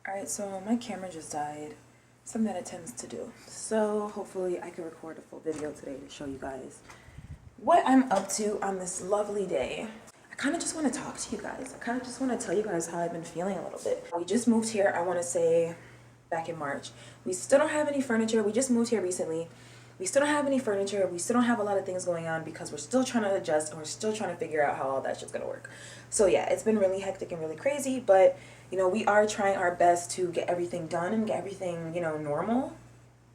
Alright, so my camera just died. Something that it tends to do. So hopefully I can record a full video today to show you guys what I'm up to on this lovely day. I kind of just want to talk to you guys. I kind of just want to tell you guys how I've been feeling a little bit. We just moved here, I want to say back in March. We still don't have any furniture. We just moved here recently. We still don't have any furniture. We still don't have a lot of things going on because we're still trying to adjust and we're still trying to figure out how all that shit's gonna work. So yeah, it's been really hectic and really crazy, but you know, we are trying our best to get everything done and get everything, you know, normal,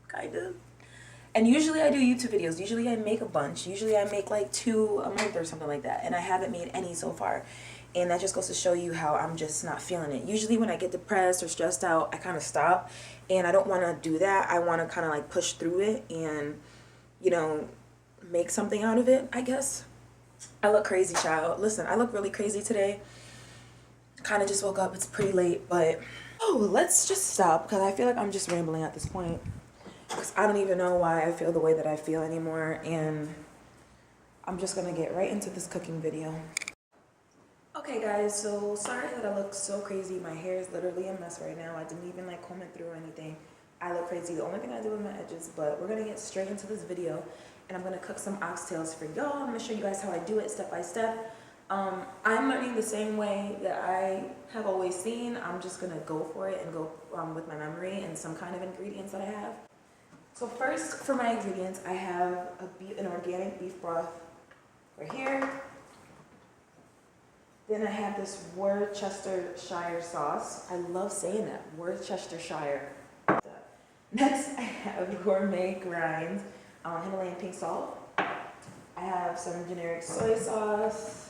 kind of. And usually I do YouTube videos. Usually I make a bunch. Usually I make like 2 a month or something like that. And I haven't made any so far. And that just goes to show you how I'm just not feeling it. Usually when I get depressed or stressed out, I kind of stop. And I don't want to do that. I want to kind of like push through it and, you know, make something out of it, I guess. I look crazy, child. Listen, I look really crazy today. Kind of just woke up. It's pretty late, but oh, let's just stop because I feel like I'm just rambling at this point. Because I don't even know why I feel the way that I feel anymore. And I'm just going to get right into this cooking video. Okay guys, so sorry that I look so crazy. My hair is literally a mess right now. I didn't even like comb it through or anything. I look crazy. The only thing I do is my edges, but we're gonna get straight into this video and I'm gonna cook some oxtails for y'all. I'm gonna show you guys how I do it step by step. I'm learning the same way that I have always seen. I'm just gonna go for it and go with my memory and some kind of ingredients that I have. So first, for my ingredients, I have an organic beef broth right here. Then I have this Worcestershire sauce. I love saying that, Worcestershire. Next, I have gourmet grinds, Himalayan pink salt. I have some generic soy sauce.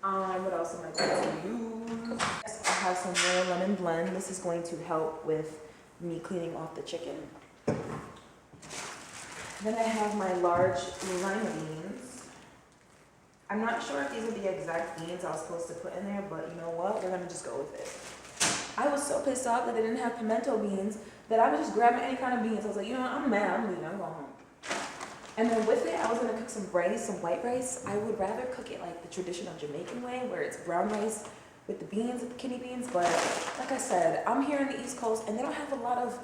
What else am I going to use? Next, I have some royal lemon blend. This is going to help with me cleaning off the chicken. Then I have my large lima beans. I'm not sure if these are the exact beans I was supposed to put in there, but you know what? We're gonna just go with it. I was so pissed off that they didn't have pimento beans that I was just grabbing any kind of beans. I was like, you know what? I'm mad. I'm leaving. I'm going home. And then with it, I was gonna cook some rice, some white rice. I would rather cook it like the traditional Jamaican way, where it's brown rice with the beans, with the kidney beans. But like I said, I'm here in the East Coast, and they don't have a lot of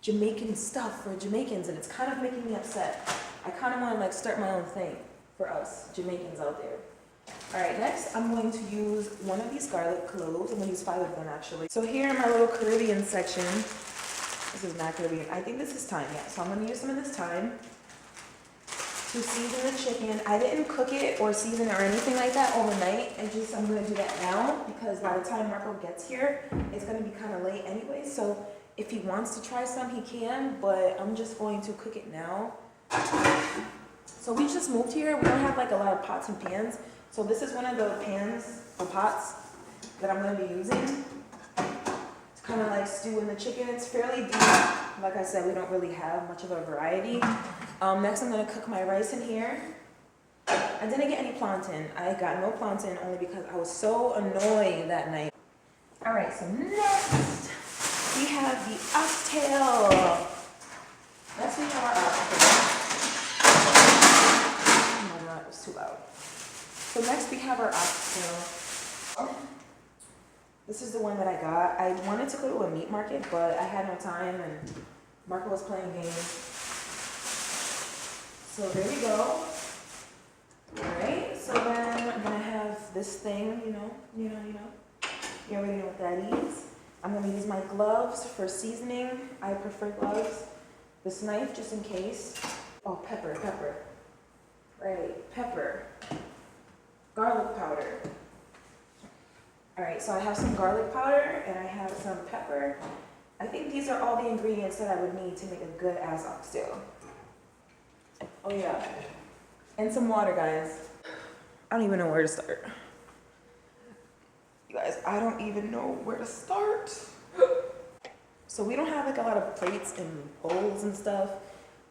Jamaican stuff for Jamaicans, and it's kind of making me upset. I kind of want to like start my own thing for us Jamaicans out there. All right, next I'm going to use one of these garlic cloves. I'm going to use 5 of them actually. So here in my little Caribbean section, this is not Caribbean. I think this is thyme, yeah. So I'm going to use some of this thyme to season the chicken. I didn't cook it or season it or anything like that overnight. I'm going to do that now because by the time Marco gets here, it's going to be kind of late anyway. So if he wants to try some, he can, but I'm just going to cook it now. So we just moved here. We don't have like a lot of pots and pans. So this is one of the pans or pots that I'm going to be using to kind of like stew in the chicken. It's fairly deep. Like I said, we don't really have much of a variety. Next, I'm going to cook my rice in here. I didn't get any plantain. I got no plantain only because I was so annoyed that night. All right, so next we have the oxtail. Next we have our oxtail. It was too loud. So next we have our oxtail. This is the one that I got. I wanted to go to a meat market, but I had no time and Marco was playing games. So there we go. Alright, so then I'm gonna have this thing, you already know what that is. I'm gonna use my gloves for seasoning. I prefer gloves. This knife just in case. Oh, pepper. Right, pepper. Garlic powder. Alright, so I have some garlic powder and I have some pepper. I think these are all the ingredients that I would need to make a good ass oxtail. Oh yeah. And some water, guys. I don't even know where to start. You guys, I don't even know where to start. So we don't have like a lot of plates and bowls and stuff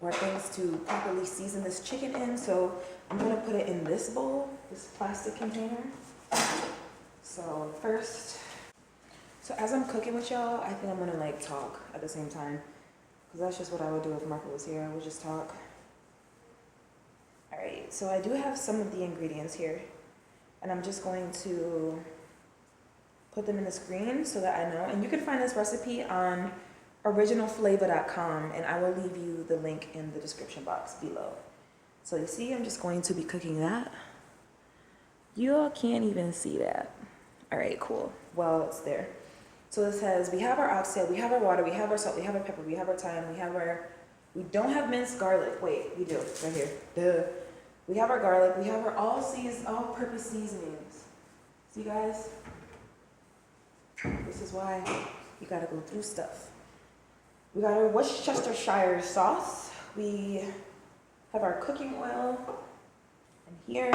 or things to properly season this chicken in, so I'm gonna put it in this bowl, this plastic container. So first, so as I'm cooking with y'all, I think I'm gonna like talk at the same time, because that's just what I would do if Marco was here. I would just talk. All right, so I do have some of the ingredients here, and I'm just going to put them in the screen so that I know. And you can find this recipe on originalflavor.com, and I will leave you the link in the description box below. So you see, I'm just going to be cooking that. You all can't even see that. All right, cool. Well, it's there. So this has, we have our oxtail, we have our water, we have our salt, we have our pepper, we have our thyme, we don't have minced garlic. Wait, we do, right here. Duh. We have our garlic, we have our all-purpose seasonings. See, guys? This is why you gotta go through stuff. We got our Worcestershire sauce. We have our cooking oil. And here,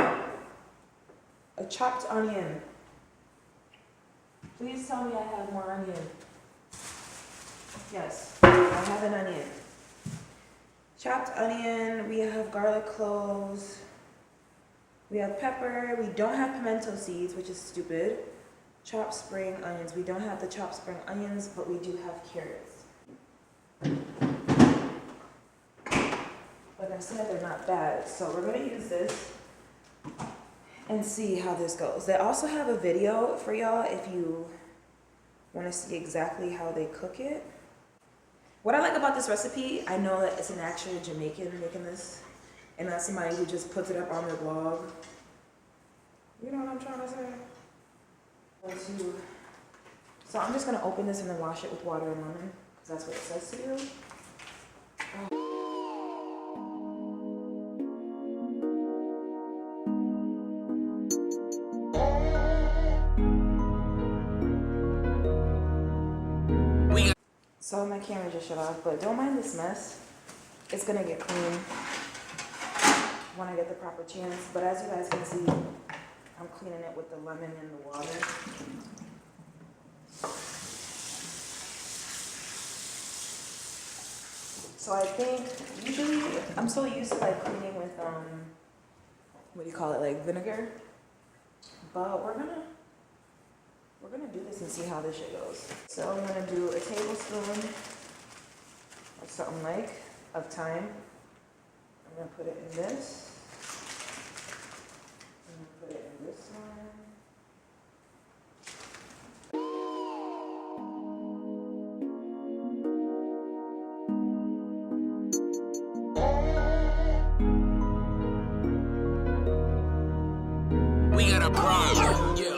a chopped onion. Please tell me I have more onion. Yes, I have an onion. Chopped onion, we have garlic cloves, we have pepper, we don't have pimento seeds, which is stupid. Chopped spring onions, we don't have the chopped spring onions, but we do have carrots. Like I said, they're not bad, so we're gonna use this and see how this goes. They also have a video for y'all if you wanna see exactly how they cook it. What I like about this recipe, I know that it's an actual Jamaican making this, and not somebody who just puts it up on their blog. You know what I'm trying to say? So I'm just gonna open this and then wash it with water and lemon, because that's what it says to do. So my camera just shut off, but don't mind this mess. It's gonna get clean when I get the proper chance. But as you guys can see, I'm cleaning it with the lemon and the water. So I think usually I'm so used to like cleaning with what do you call it, like vinegar. But we're gonna do this and see how this shit goes. So I'm gonna do a tablespoon or something like of thyme. I'm gonna put it in this. I'm gonna put it in this one. We got a problem. Yeah.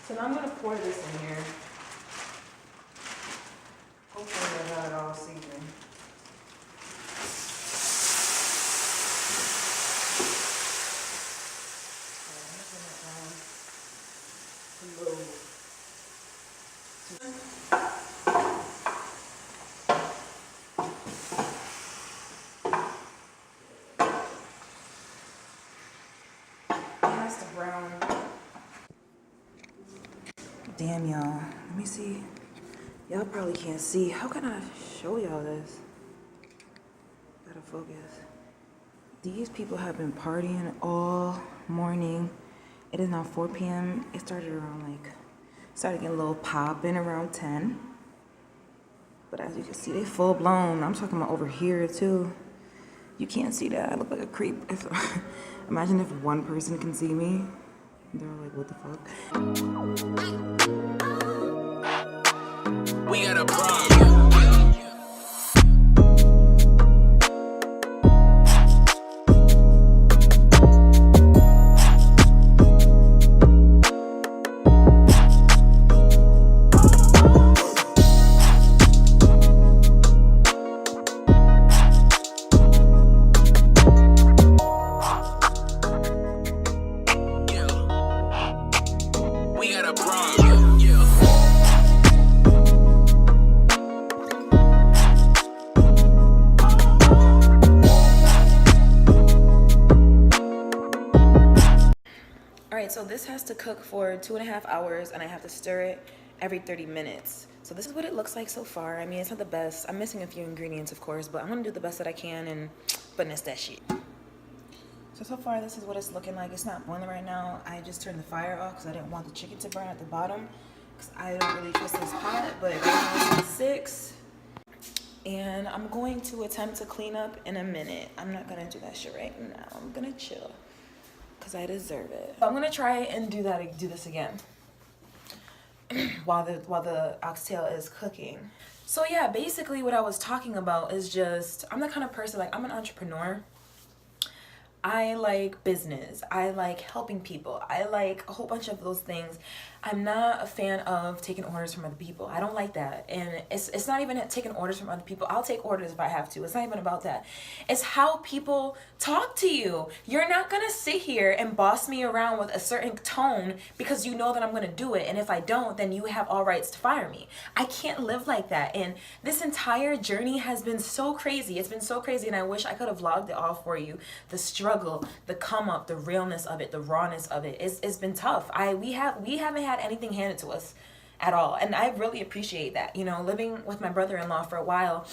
So now I'm going to pour this in here. Hopefully I got it all seasoned. It has to brown. Damn, y'all. Let me see. Y'all probably can't see. How can I show y'all this? Gotta focus. These people have been partying all morning. It is now 4 p.m. It started around started getting a little popping around 10. But as you can see, they full blown. I'm talking about over here too. You can't see that. I look like a creep. Imagine if one person can see me. They're like, what the fuck? We got a problem. So this has to cook for 2.5 hours and I have to stir it every 30 minutes. So this is what it looks like so far. I mean, it's not the best. I'm missing a few ingredients, of course, but I'm gonna do the best that I can and finesse that shit. So far this is what it's looking like. It's not boiling right now. I just turned the fire off because I didn't want the chicken to burn at the bottom because I don't really trust this pot, but right now it's 6. And I'm going to attempt to clean up in a minute. I'm not gonna do that shit right now. I'm gonna chill. Because I deserve it. I'm gonna try and do this again while the oxtail is cooking. So yeah, basically what I was talking about is just, I'm the kind of person, like, I'm an entrepreneur. I like business. I like helping people. I like a whole bunch of those things. I'm not a fan of taking orders from other people. I don't like that. And it's not even taking orders from other people. I'll take orders if I have to. It's not even about that. It's how people talk to you. You're not going to sit here and boss me around with a certain tone because you know that I'm going to do it. And if I don't, then you have all rights to fire me. I can't live like that. And this entire journey has been so crazy. It's been so crazy. And I wish I could have vlogged it all for you. The struggle, the come up, the realness of it, the rawness of it. It's been tough. We haven't had anything handed to us at all, and I really appreciate that. You know, living with my brother-in-law for a while,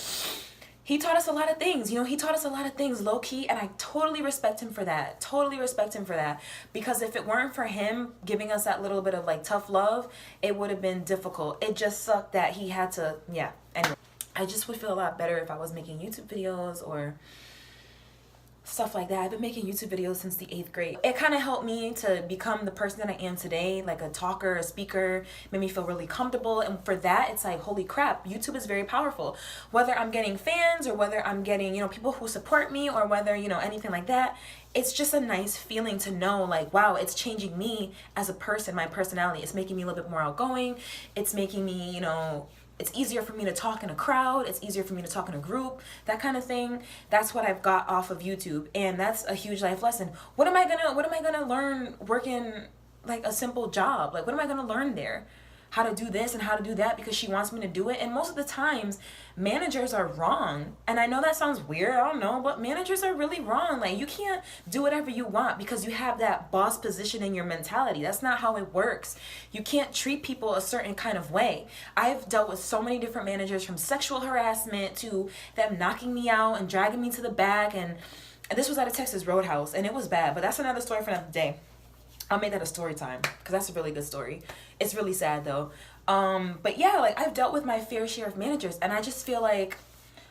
he taught us a lot of things. You know, he taught us a lot of things low-key, and I totally respect him for that. Totally respect him for that, because if it weren't for him giving us that little bit of like tough love, it would have been difficult. It just sucked that he had to, yeah. Anyway, I just would feel a lot better if I was making YouTube videos or stuff like that. I've been making YouTube videos since the 8th grade. It kind of helped me to become the person that I am today, like a talker, a speaker, made me feel really comfortable. And for that, it's like, holy crap, YouTube is very powerful. Whether I'm getting fans or whether I'm getting, you know, people who support me or whether, you know, anything like that, it's just a nice feeling to know, like, wow, it's changing me as a person, my personality. It's making me a little bit more outgoing. It's making me, you know, it's easier for me to talk in a crowd. It's easier for me to talk in a group, that kind of thing. That's what I've got off of YouTube. And that's a huge life lesson. What am I gonna learn working like a simple job? Like, what am I gonna learn there? How to do this and how to do that because she wants me to do it. And most of the times managers are wrong. And I know that sounds weird, I don't know, but managers are really wrong. Like, you can't do whatever you want because you have that boss position in your mentality. That's not how it works. You can't treat people a certain kind of way. I've dealt with so many different managers, from sexual harassment to them knocking me out and dragging me to the back. And this was at a Texas Roadhouse, and it was bad, but that's another story for another day. I'll make that a story time because that's a really good story. It's really sad though. But yeah, like, I've dealt with my fair share of managers, and I just feel like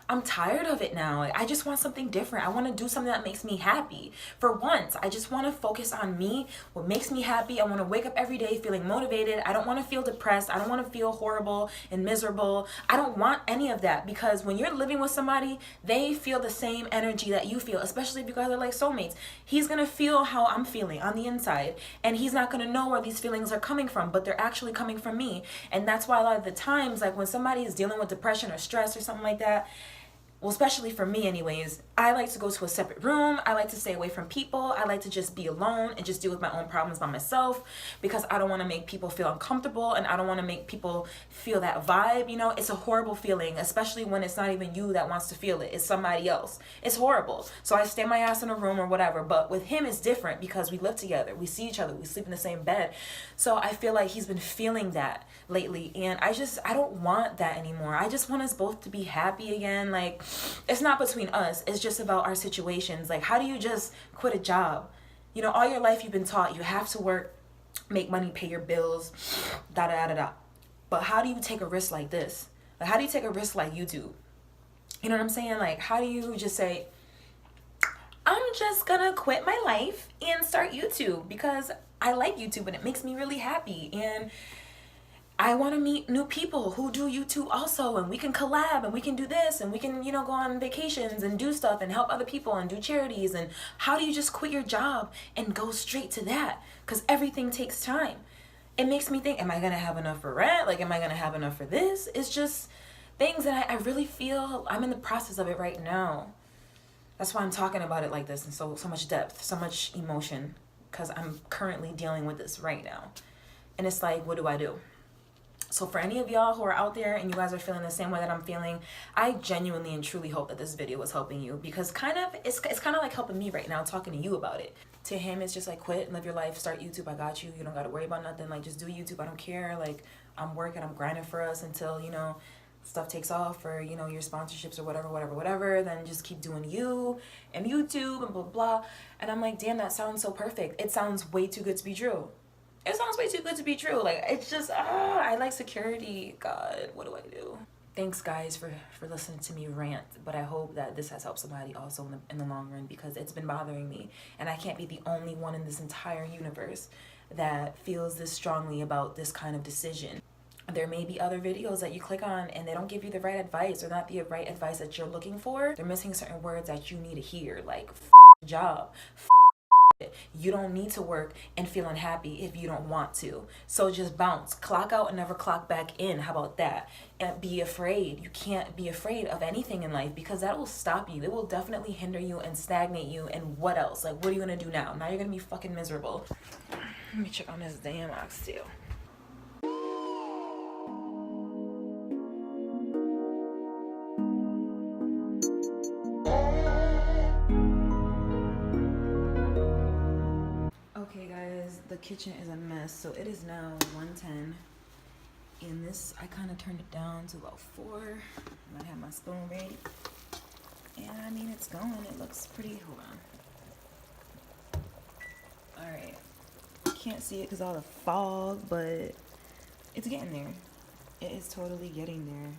I'm tired of it now. I just want something different. I want to do something that makes me happy. For once, I just want to focus on me, what makes me happy. I want to wake up every day feeling motivated. I don't want to feel depressed. I don't want to feel horrible and miserable. I don't want any of that, because when you're living with somebody, they feel the same energy that you feel, especially if you guys are like soulmates. He's going to feel how I'm feeling on the inside, and he's not going to know where these feelings are coming from, but they're actually coming from me. And that's why a lot of the times, like, when somebody is dealing with depression or stress or something like that, well, especially for me anyways, I like to go to a separate room. I like to stay away from people. I like to just be alone and just deal with my own problems by myself, because I don't want to make people feel uncomfortable, and I don't want to make people feel that vibe. You know, it's a horrible feeling, especially when it's not even you that wants to feel it. It's somebody else. It's horrible. So I stay my ass in a room or whatever. But with him, it's different because we live together. We see each other. We sleep in the same bed. So I feel like he's been feeling that lately, and I don't want that anymore. I just want us both to be happy again. Like, it's not between us, it's just about our situations. Like, how do you just quit a job? You know, all your life you've been taught you have to work, make money, pay your bills, da da da da. But how do you take a risk like this? Like, how do you take a risk like YouTube? You know what I'm saying? Like, how do you just say, I'm just gonna quit my life and start YouTube because I like YouTube and it makes me really happy, and I want to meet new people who do YouTube also, and we can collab and we can do this, and we can, you know, go on vacations and do stuff and help other people and do charities. And how do you just quit your job and go straight to that? Because everything takes time. It makes me think, am I going to have enough for rent? Like, am I going to have enough for this? It's just things that I really feel I'm in the process of it right now. That's why I'm talking about it like this, and so much depth, so much emotion, because I'm currently dealing with this right now. And it's like, what do I do? So for any of y'all who are out there and you guys are feeling the same way that I'm feeling, I genuinely and truly hope that this video was helping you, because it's kind of like helping me right now, talking to you about it. To him, it's just like, quit and live your life, start YouTube, I got you. You don't got to worry about nothing. Like, just do YouTube, I don't care. Like, I'm working, I'm grinding for us until, you know, stuff takes off, or, you know, your sponsorships or whatever. Then just keep doing you and YouTube and blah, blah. And I'm like, damn, that sounds so perfect. It sounds way too good to be true. It sounds way too good to be true. Like, it's just, I like security. God, what do I do? Thanks, guys, for listening to me rant. But I hope that this has helped somebody also in the long run, because it's been bothering me. And I can't be the only one in this entire universe that feels this strongly about this kind of decision. There may be other videos that you click on and they don't give you the right advice, or not the right advice that you're looking for. They're missing certain words that you need to hear, like job. You don't need to work and feel unhappy if you don't want to. So just bounce, clock out and never clock back in. How about that? And be afraid. You can't be afraid of anything in life, because that will stop you. It will definitely hinder you and stagnate you. And what else? Like, what are you gonna do now? Now you're gonna be fucking miserable. Let me check on this damn oxtail. Okay guys, the kitchen is a mess. So it is now 1:10, and this, I kind of turned it down to about 4. I have my spoon ready, and I mean, it's going. It looks pretty. Hold on. All right, can't see it because all the fog, but it's getting there. It is totally getting there.